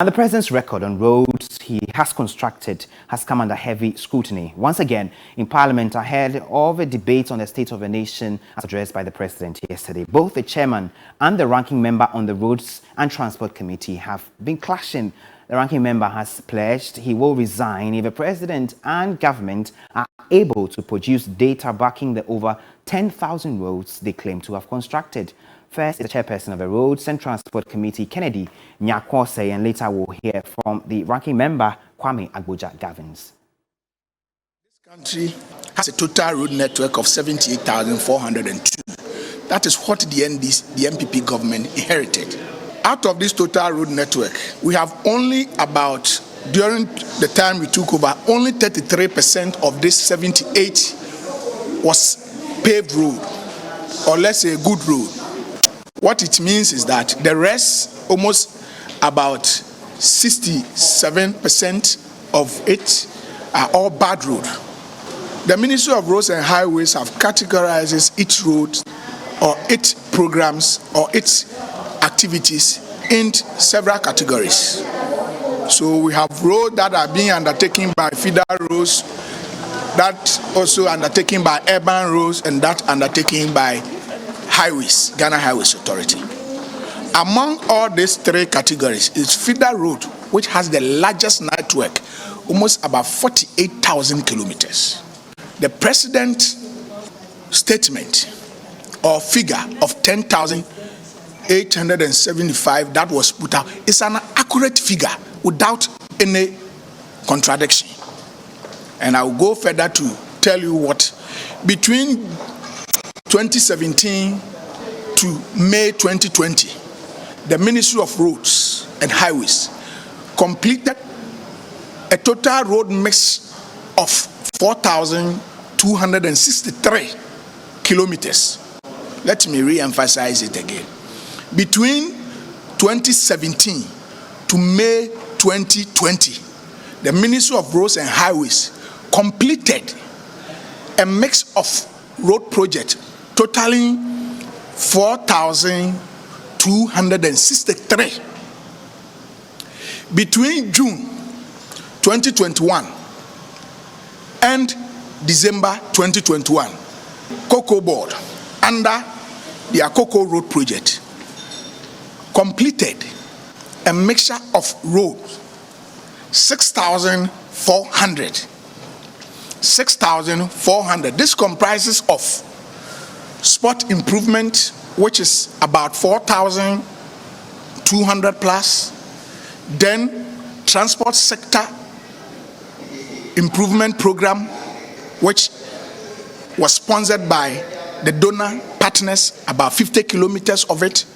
And the president's record on roads he has constructed has come under heavy scrutiny. Once again, in Parliament, ahead of a debate on the state of the nation as addressed by the president yesterday, both the chairman and the ranking member on the Roads and Transport Committee have been clashing. The ranking member has pledged he will resign if the president and government are able to produce data backing the over 10,000 roads they claim to have constructed. First is the chairperson of the Roads and Transport Committee, Kennedy Nyakwose, and later we'll hear from the ranking member, Kwame Agboja-Gavins. This country has a total road network of 78,402. That is what the MPP government inherited. Out of this total road network, we have only about, during the time we took over, only 33% of this 78 was paved road, or let's say a good road. What it means is that the rest, almost about 67% of it, are all bad road. The Ministry of Roads and Highways have categorized each road or its programs or its activities in several categories. So we have roads that are being undertaken by feeder roads, that also undertaken by urban roads, and that undertaken by highways, Ghana Highways Authority. Among all these three categories is feeder road, which has the largest network, almost about 48,000 kilometers. The president's statement or figure of 10,875 that was put out is an accurate figure without any contradiction. And I will go further to tell you what between 2017 to May 2020, the Ministry of Roads and Highways completed a total road mix of 4,263 kilometers. Let me re-emphasize it again. Between 2017 to May 2020, the Ministry of Roads and Highways completed a mix of road projects totaling 4,263. Between June 2021 and December 2021, Cocoa Board, under the Cocoa Road project, completed a mixture of roads 6,400. 6,400. This comprises of spot improvement, which is about 4,200 plus. Then transport sector improvement program, which was sponsored by the donor partners, about 50 kilometers of it.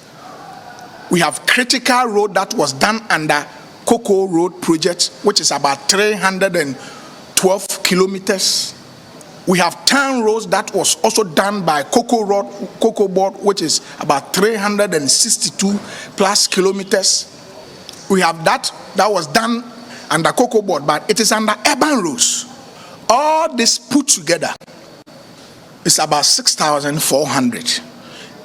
We have critical road that was done under Cocoa Road project, which is about 312 kilometers. We have 10 roads that was also done by Cocoa Board, which is about 362 plus kilometers. We have that was done under Cocoa Board, but it is under urban roads. All this put together is about 6,400.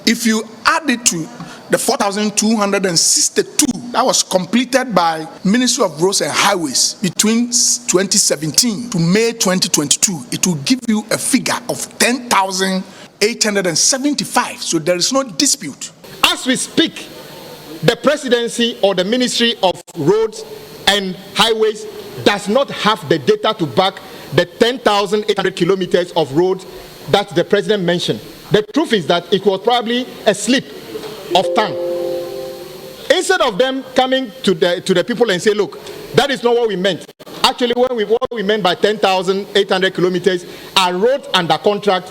If you add it to the 4,262 that was completed by Ministry of Roads and Highways between 2017 to May 2022, it will give you a figure of 10,875. So there is no dispute. As we speak, the presidency or the Ministry of Roads and Highways does not have the data to back the 10,800 kilometers of roads that the president mentioned. The truth is that it was probably a slip of tongue. Instead of them coming to the people and say, look, that is not what we meant. Actually, what we meant by 10,800 kilometers are roads under contract.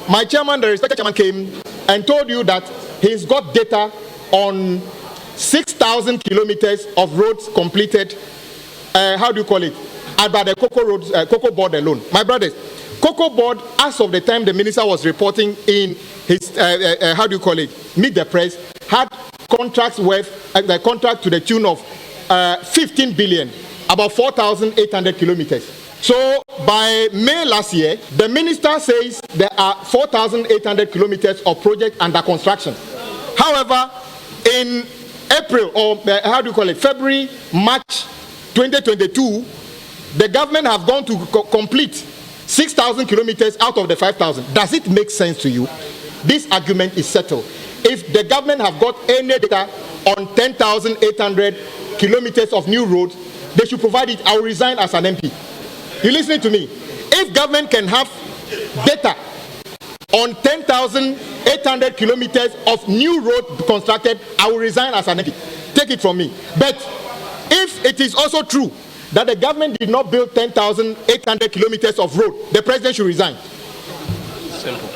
My chairman, the respected chairman, came and told you that he's got data on 6,000 kilometers of roads completed. How do you call it? By the Cocoa Board alone. My brothers, Cocoa Board, as of the time the minister was reporting in his, Meet the Press, had contracts worth, the contract to the tune of 15 billion, about 4,800 kilometers. So by May last year, the minister says there are 4,800 kilometers of project under construction. However, in April, or how do you call it, February, March 2022, the government have gone to complete 6,000 kilometers out of the 5,000. Does it make sense to you? This argument is settled. If the government have got any data on 10,800 kilometers of new roads, they should provide it. I will resign as an MP. You listening to me? If government can have data on 10,800 kilometers of new road constructed, I will resign as an MP. Take it from me. But if it is also true that the government did not build 10,800 kilometers of road, the president should resign. Simple.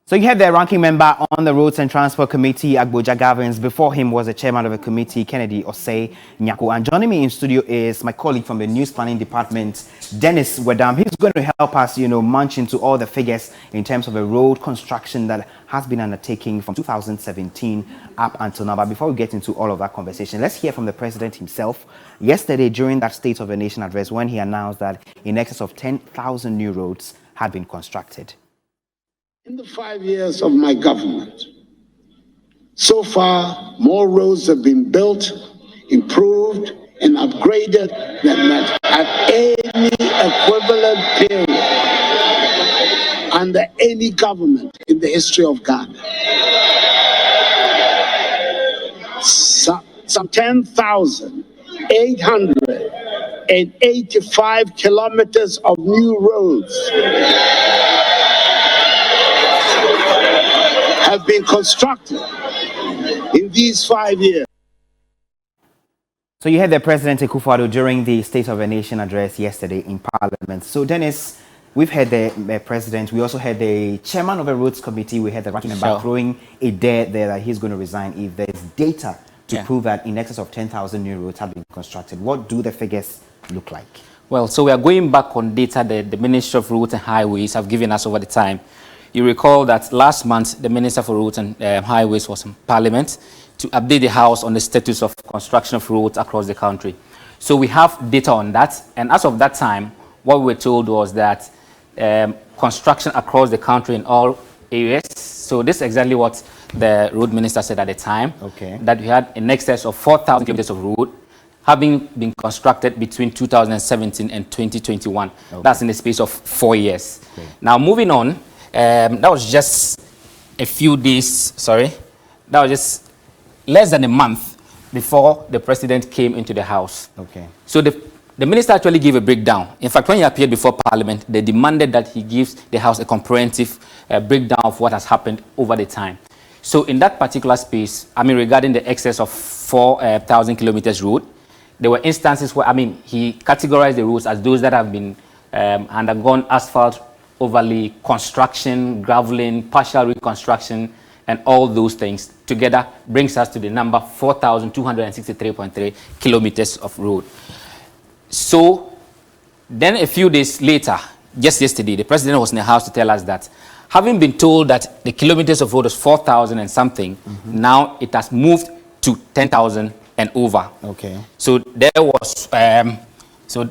So you had the ranking member on the Roads and Transport Committee, Agboja Gavins. Before him was the chairman of the committee, Kennedy Osei Nyako. And joining me in studio is my colleague from the News Planning Department, Dennis Wedam. He's going to help us, munch into all the figures in terms of the road construction that has been undertaking from 2017 up until now. But before we get into all of that conversation, let's hear from the president himself. Yesterday, during that State of the Nation address, when he announced that in excess of 10,000 new roads had been constructed. In the 5 years of my government, so far, more roads have been built, improved, and upgraded than at any equivalent period under any government in the history of Ghana. Some 10,885 kilometers of new roads have been constructed in these 5 years. So you heard the President Akufo-Addo during the State of the Nation address yesterday in Parliament. So Dennis, we've heard the President, we also had the Chairman of the Roads Committee, we had the ranking member throwing a dare there that he's going to resign if there's data to prove that in excess of 10,000 new roads have been constructed. What do the figures look like? Well, so we are going back on data that the Ministry of Roads and Highways have given us over the time. You recall that last month, the Minister for Roads and Highways was in Parliament to update the House on the status of construction of roads across the country. So we have data on that. And as of that time, what we were told was that construction across the country in all areas. So this is exactly what the road minister said at the time, that we had in excess of 4,000 kilometers of road having been constructed between 2017 and 2021. That's in the space of 4 years. Now, moving on, that was just a few days, that was just less than a month before the president came into the House. So the minister actually gave a breakdown. In fact, when he appeared before Parliament, they demanded that he gives the House a comprehensive breakdown of what has happened over the time. So in that particular space, regarding the excess of 4,000 kilometers road, there were instances where, he categorized the roads as those that have been undergone asphalt overlay, construction, graveling, partial reconstruction, and all those things together brings us to the number 4,263.3 kilometers of road. So then a few days later, just yesterday, the president was in the House to tell us that having been told that the kilometers of road was 4,000 and something, now it has moved to 10,000 and over. So there was, so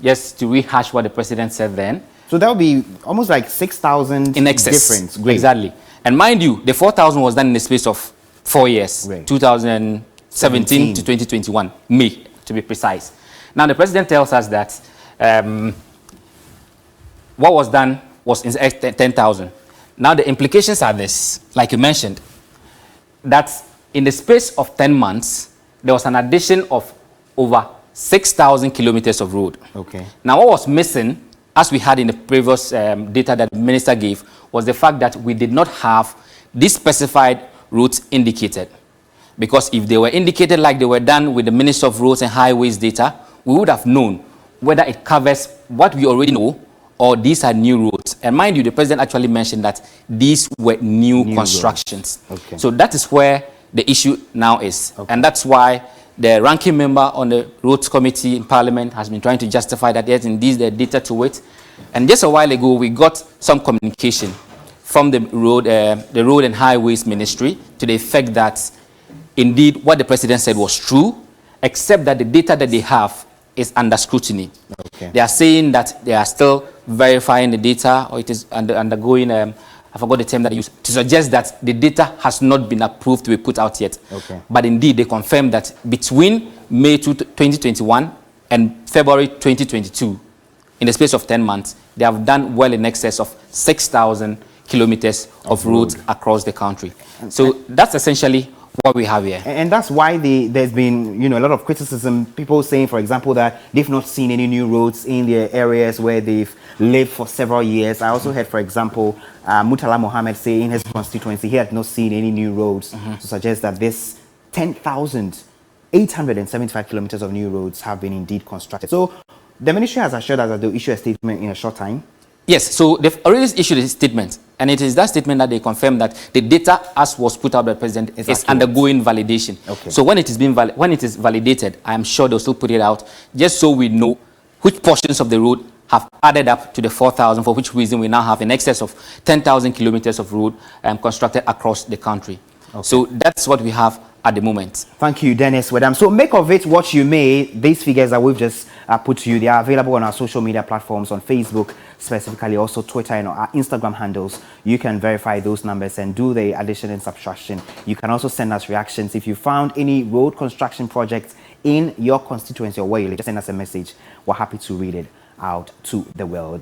just to rehash what the president said then. So that would be almost like 6,000 in excess. Difference. Exactly. And mind you, the 4,000 was done in the space of 4 years, 2017 to 2021, May, to be precise. Now, the president tells us that what was done was in 10,000. Now, the implications are this, like you mentioned, that in the space of 10 months, there was an addition of over 6,000 kilometers of road. Now, what was missing, as we had in the previous data that the minister gave, was the fact that we did not have these specified routes indicated. Because if they were indicated like they were done with the Ministry of Roads and Highways data, we would have known whether it covers what we already know or these are new roads. And mind you, the president actually mentioned that these were new constructions. So that is where the issue now is. And that's why the ranking member on the Roads Committee in Parliament has been trying to justify that yes, indeed, there's data to it. And just a while ago, we got some communication from the Road and Highways Ministry to the effect that indeed what the president said was true, except that the data that they have is under scrutiny. They are saying that they are still verifying the data, or it is undergoing I forgot the term that they used, to suggest that the data has not been approved to be put out yet. Okay. But indeed, they confirmed that between May 2021 and February 2022, in the space of 10 months, they have done well in excess of 6,000 kilometers of roads across the country. So that's essentially what we have here. And that's why there's been, a lot of criticism. People saying, for example, that they've not seen any new roads in their areas where they've lived for several years. I also heard, for example, Murtala Mohammed say in his constituency he had not seen any new roads to suggest that this 10,875 kilometers of new roads have been indeed constructed. So the ministry has assured us that they'll issue a statement in a short time. Yes, so they've already issued a statement, and it is that statement that they confirm that the data, as was put out by the president, is undergoing validation. Okay. So when it is validated, I am sure they'll still put it out, just so we know which portions of the road have added up to the 4,000, for which reason we now have in excess of 10,000 kilometers of road constructed across the country. Okay. So that's what we have at the moment. Thank you, Dennis Wedam. So make of it what you may. These figures that we've just put to you, they are available on our social media platforms, on Facebook specifically, also Twitter and our Instagram handles. You can verify those numbers and do the addition and subtraction. You can also send us reactions. If you found any road construction projects in your constituency or where you live, just send us a message. We're happy to read it out to the world.